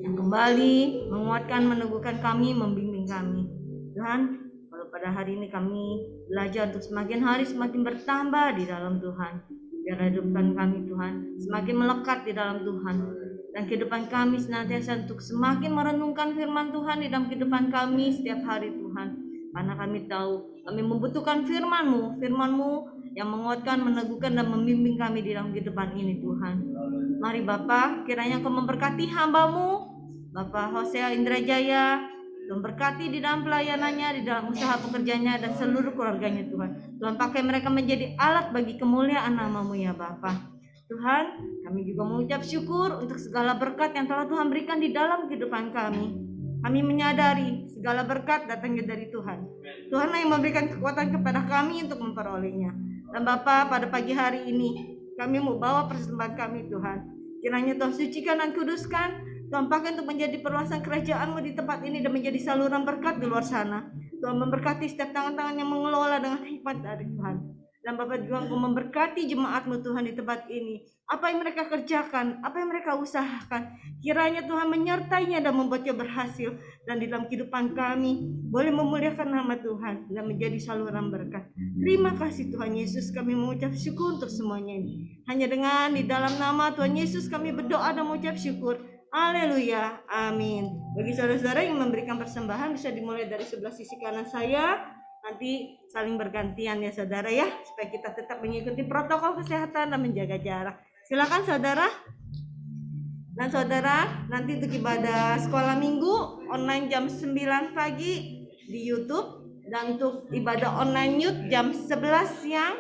yang kembali menguatkan, meneguhkan kami, membimbing kami. Tuhan, kalau pada hari ini kami belajar untuk semakin hari semakin bertambah di dalam Tuhan. Biar kehidupan kami Tuhan semakin melekat di dalam Tuhan. Dan kehidupan kami senantiasa untuk semakin merenungkan firman Tuhan di dalam kehidupan kami setiap hari Tuhan. Karena kami tahu kami membutuhkan firman-Mu, firman-Mu yang menguatkan, meneguhkan, dan membimbing kami di dalam kehidupan ini Tuhan. Mari Bapa, kiranya Kau memberkati hamba-Mu, Bapak Hosea Indrajaya, memberkati di dalam pelayanannya, di dalam usaha pekerjaannya, dan seluruh keluarganya Tuhan. Tuhan pakai mereka menjadi alat bagi kemuliaan nama-Mu ya Bapa. Tuhan, kami juga mengucap syukur untuk segala berkat yang telah Tuhan berikan di dalam kehidupan kami. Kami menyadari segala berkat datangnya dari Tuhan. Tuhanlah yang memberikan kekuatan kepada kami untuk memperolehnya. Dan Bapa, pada pagi hari ini kami mau bawa persembahan kami Tuhan. Kiranya Tuhan sucikan dan kuduskan. Tuhan pakai untuk menjadi perluasan kerajaan-Mu di tempat ini dan menjadi saluran berkat di luar sana. Tuhan memberkati setiap tangan-tangan yang mengelola dengan hikmat dari Tuhan. Dan Bapak juga Engkau memberkati jemaat-Mu Tuhan di tempat ini. Apa yang mereka kerjakan, apa yang mereka usahakan, kiranya Tuhan menyertainya dan membuatnya berhasil. Dan di dalam kehidupan kami boleh memuliakan nama Tuhan dan menjadi saluran berkat. Terima kasih Tuhan Yesus, kami mengucap syukur untuk semuanya ini. Hanya dengan di dalam nama Tuhan Yesus kami berdoa dan mengucap syukur. Haleluya, amin. Bagi saudara-saudara yang memberikan persembahan bisa dimulai dari sebelah sisi kanan saya. Nanti saling bergantian ya saudara ya, supaya kita tetap mengikuti protokol kesehatan dan menjaga jarak. Silakan saudara. Dan saudara, nanti untuk ibadah sekolah minggu online jam 9 pagi di YouTube, dan untuk ibadah online youth jam 11 siang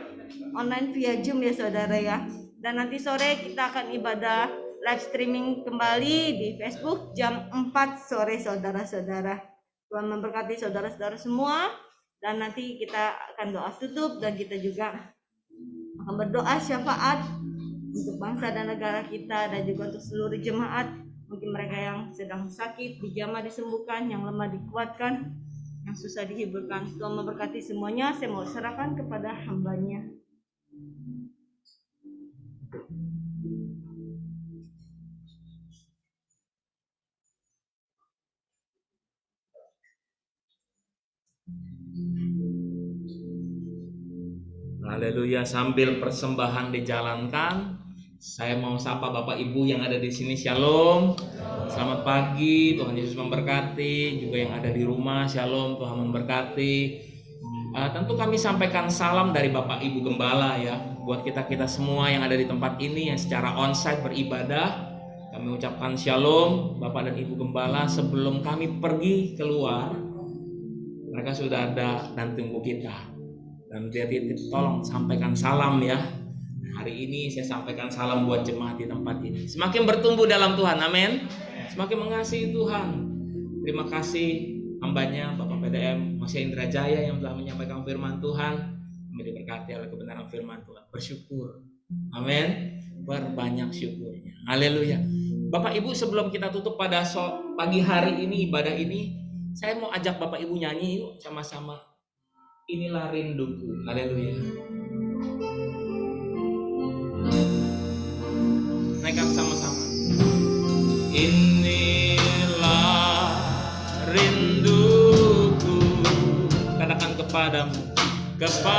online via Zoom ya saudara ya. Dan nanti sore kita akan ibadah live streaming kembali di Facebook jam 4 sore saudara-saudara. Tuhan memberkati saudara-saudara semua. Dan nanti kita akan doa tutup, dan kita juga akan berdoa syafaat untuk bangsa dan negara kita, dan juga untuk seluruh jemaat. Mungkin mereka yang sedang sakit dijamah disembuhkan, yang lemah dikuatkan, yang susah dihiburkan. Tuhan memberkati semuanya. Saya mau serahkan kepada hamba-Nya. Haleluya. Sambil persembahan dijalankan, saya mau sapa Bapak Ibu yang ada di sini. Shalom. Selamat pagi. Tuhan Yesus memberkati. Juga yang ada di rumah, shalom. Tuhan memberkati. Tentu kami sampaikan salam dari Bapak Ibu Gembala ya. buat kita semua yang ada di tempat ini yang secara onsite beribadah. Kami ucapkan shalom Bapak dan Ibu Gembala. Sebelum kami pergi keluar, mereka sudah ada dan tunggu kita. Dan dia tolong sampaikan salam ya. Hari ini saya sampaikan salam buat jemaat di tempat ini. Semakin bertumbuh dalam Tuhan, amin. Semakin mengasihi Tuhan. Terima kasih hambanya Bapak PDM Mosya Indra Jaya yang telah menyampaikan firman Tuhan. Kami diberkati oleh kebenaran firman Tuhan. Bersyukur, amin. Berbanyak syukurnya, haleluya. Bapak Ibu, sebelum kita tutup pada pagi hari ini, ibadah ini, saya mau ajak Bapak Ibu nyanyi yuk sama-sama. Inilah rinduku, haleluya. Naikkan sama-sama. Inilah rinduku, katakan kepadamu, kepadamu.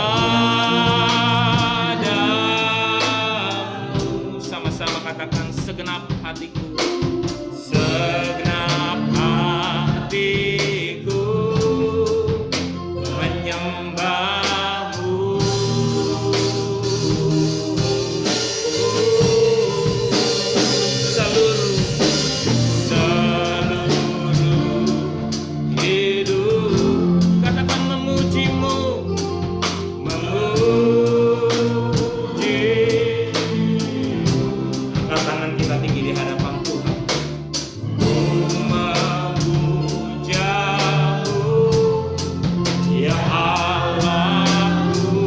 Sama-sama katakan, segenap hatiku, segenap hatiku menyembahmu. Seluruh hidup katakan memujimu, memuji. Angkat tangan kita tinggi di hadapan Tuhan. Ku memujamu, ya Allahku.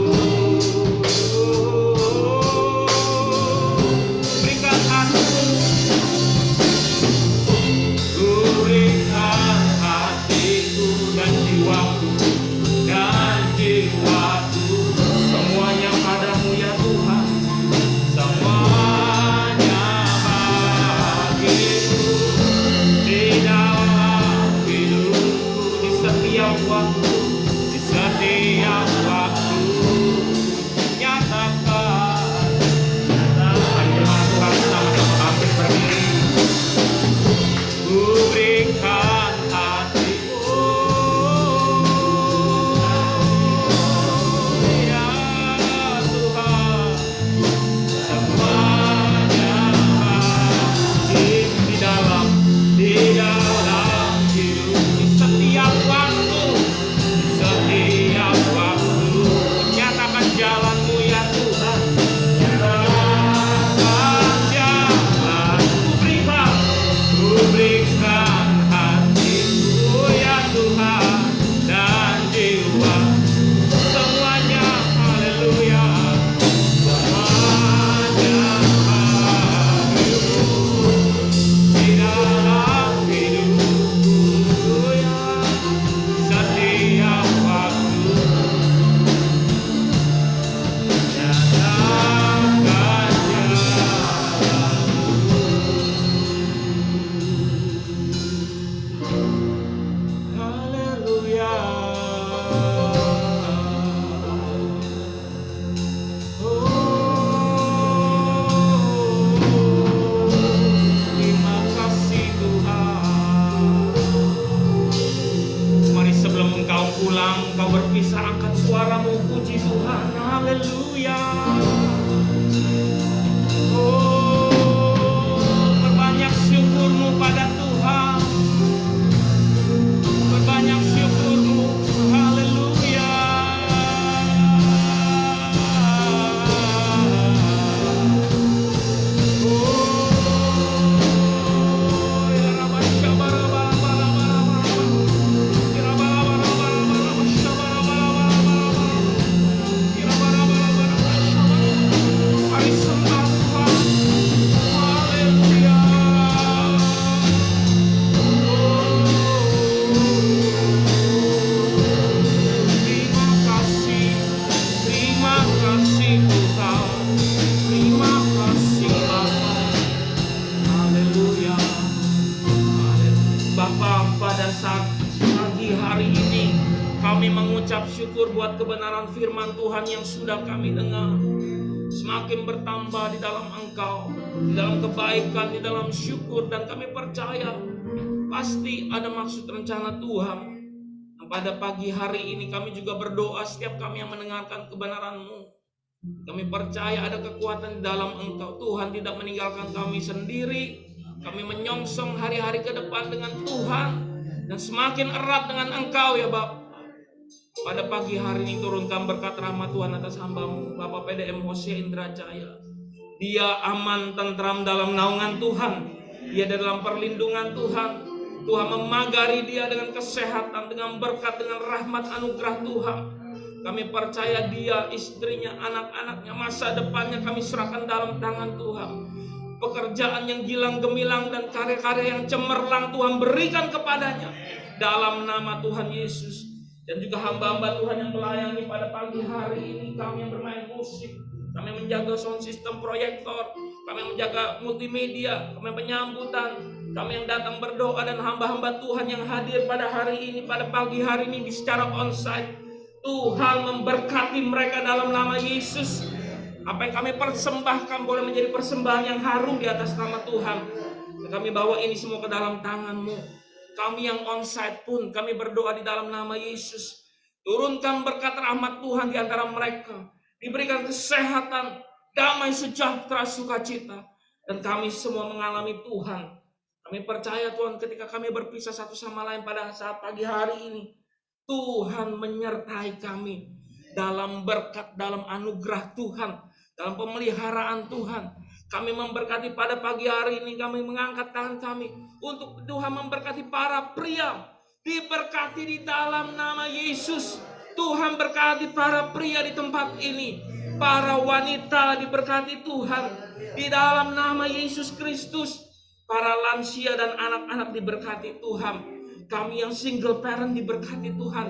Berikan hatiku, ku berikan hatiku dan jiwaku, semuanya padamu ya Tuhan, semuanya bagimu. Di dalam hidupku, di setiap waktu, di setiap waktu, nyatakan firman Tuhan. Sama-sama bangkit berdiri. Ku berikan hatiku, ya Tuhan, semuanya di dalam hidup, di setiap waktu, nyatakan jalanmu ya Tuhan, nyatakan jalanmu. Ku berikan hatiku ya Tuhan dan jiwa, semuanya haleluya, semuanya bagimu. Di dalam hidupku ya, setiap waktu, nyatakan haleluya. Terima kasih Tuhan. Mari sebelum engkau pulang, engkau berpisah, angkat suaramu, puji Tuhan, haleluya. Berbanyak syukurmu pada Tuhan, berbanyak syukurmu, haleluya. Mari sembah Tuhan, haleluya. Terima kasih Tuhan, terima kasih Bapa, haleluya. Bapa, pada saat pagi hari ini kami mengucap syukur buat kebenaran firman Tuhan yang sudah kami dengar. Semakin bertambah di dalam Engkau, di dalam kebaikan, di dalam syukur, dan kami percaya pasti ada maksud rencana Tuhan. Dan pada pagi hari ini kami juga berdoa setiap kami yang mendengarkan kebenaran-Mu, Kami percaya ada kekuatan di dalam Engkau. Tuhan tidak meninggalkan kami sendiri. Kami menyongsong hari-hari ke depan dengan Tuhan dan semakin erat dengan Engkau ya Bapa. Pada pagi hari ini turunkan berkat rahmat Tuhan atas hamba-Mu Bapak PDM Hosea Indrajaya. Dia aman tentram dalam naungan Tuhan. Dia dalam perlindungan Tuhan. Tuhan memagari dia dengan kesehatan, dengan berkat, dengan rahmat anugerah Tuhan. Kami percaya dia, istrinya, anak-anaknya, masa depannya kami serahkan dalam tangan Tuhan. Pekerjaan yang gilang gemilang dan karya-karya yang cemerlang Tuhan berikan kepadanya dalam nama Tuhan Yesus. Dan juga hamba-hamba Tuhan yang melayani pada pagi hari ini, kami yang bermain musik, kami menjaga sound system proyektor, kami menjaga multimedia, kami penyambutan, kami yang datang berdoa, dan hamba-hamba Tuhan yang hadir pada hari ini, pada pagi hari ini secara onsite. Tuhan memberkati mereka dalam nama Yesus. Apa yang kami persembahkan boleh menjadi persembahan yang harum di atas nama Tuhan. Dan kami bawa ini semua ke dalam tangan-Mu. Kami yang onsite pun kami berdoa di dalam nama Yesus. Turunkan berkat rahmat Tuhan di antara mereka. Diberikan kesehatan, damai sejahtera, sukacita. Dan kami semua mengalami Tuhan. Kami percaya Tuhan ketika kami berpisah satu sama lain pada saat pagi hari ini. Tuhan menyertai kami dalam berkat, dalam anugerah Tuhan, dalam pemeliharaan Tuhan. Kami memberkati pada pagi hari ini, kami mengangkat tangan kami untuk Tuhan memberkati para pria. Diberkati di dalam nama Yesus. Tuhan berkati para pria di tempat ini. Para wanita diberkati Tuhan di dalam nama Yesus Kristus. Para lansia dan anak-anak diberkati Tuhan. Kami yang single parent diberkati Tuhan.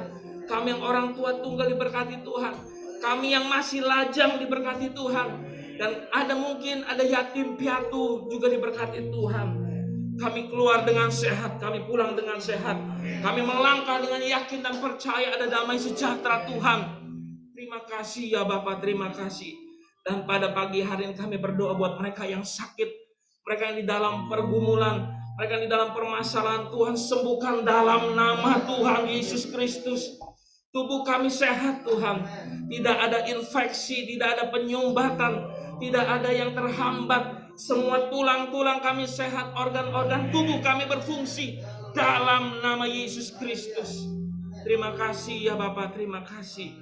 Kami yang orang tua tunggal diberkati Tuhan. Kami yang masih lajang diberkati Tuhan. Dan mungkin ada yatim piatu juga diberkati Tuhan. Kami keluar dengan sehat, kami pulang dengan sehat. Kami melangkah dengan yakin dan percaya ada damai sejahtera Tuhan. Terima kasih ya Bapak, terima kasih. Dan pada pagi hari ini kami berdoa buat mereka yang sakit, mereka yang di dalam pergumulan, mereka yang di dalam permasalahan. Tuhan sembuhkan dalam nama Tuhan Yesus Kristus. Tubuh kami sehat Tuhan. Tidak ada infeksi, tidak ada penyumbatan, tidak ada yang terhambat. Semua tulang-tulang kami sehat, organ-organ tubuh kami berfungsi dalam nama Yesus Kristus. Terima kasih ya Bapak, terima kasih.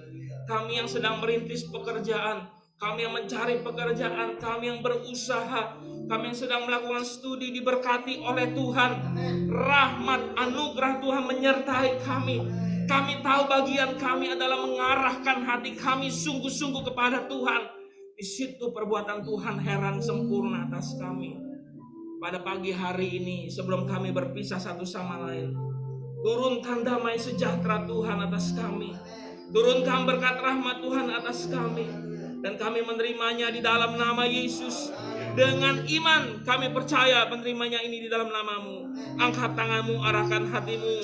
Kami yang sedang merintis pekerjaan, kami yang mencari pekerjaan, kami yang berusaha, kami yang sedang melakukan studi diberkati oleh Tuhan. Rahmat anugerah Tuhan menyertai kami. Kami tahu bagian kami adalah mengarahkan hati kami sungguh-sungguh kepada Tuhan. Di situ perbuatan Tuhan heran sempurna atas kami. Pada pagi hari ini sebelum kami berpisah satu sama lain, turunkan damai sejahtera Tuhan atas kami. Turunkan berkat rahmat Tuhan atas kami. Dan kami menerimanya di dalam nama Yesus. Dengan iman kami percaya menerimanya ini di dalam nama-Mu. Angkat tanganmu, arahkan hatimu.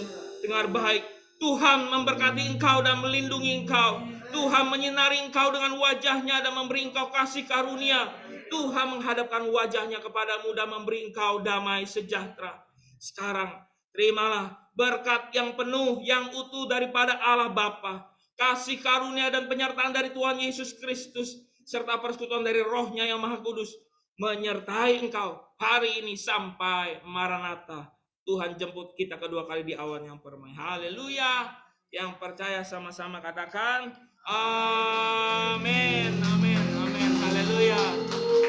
Dengar baik. Tuhan memberkati engkau dan melindungi engkau. Tuhan menyinari engkau dengan wajahnya dan memberi engkau kasih karunia. Tuhan menghadapkan wajahnya kepadamu dan memberi engkau damai sejahtera. Sekarang terimalah berkat yang penuh, yang utuh daripada Allah Bapa, kasih karunia dan penyertaan dari Tuhan Yesus Kristus, serta persekutuan dari Roh-Nya yang Maha Kudus menyertai engkau hari ini sampai Maranatha. Tuhan jemput kita kedua kali di awan yang permai. Haleluya. Yang percaya sama-sama katakan amin, amin, amin. Haleluya,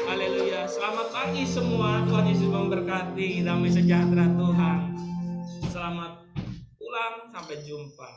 haleluya. Selamat pagi semua. Tuhan Yesus memberkati. Damai sejahtera Tuhan. Selamat pulang. Sampai jumpa.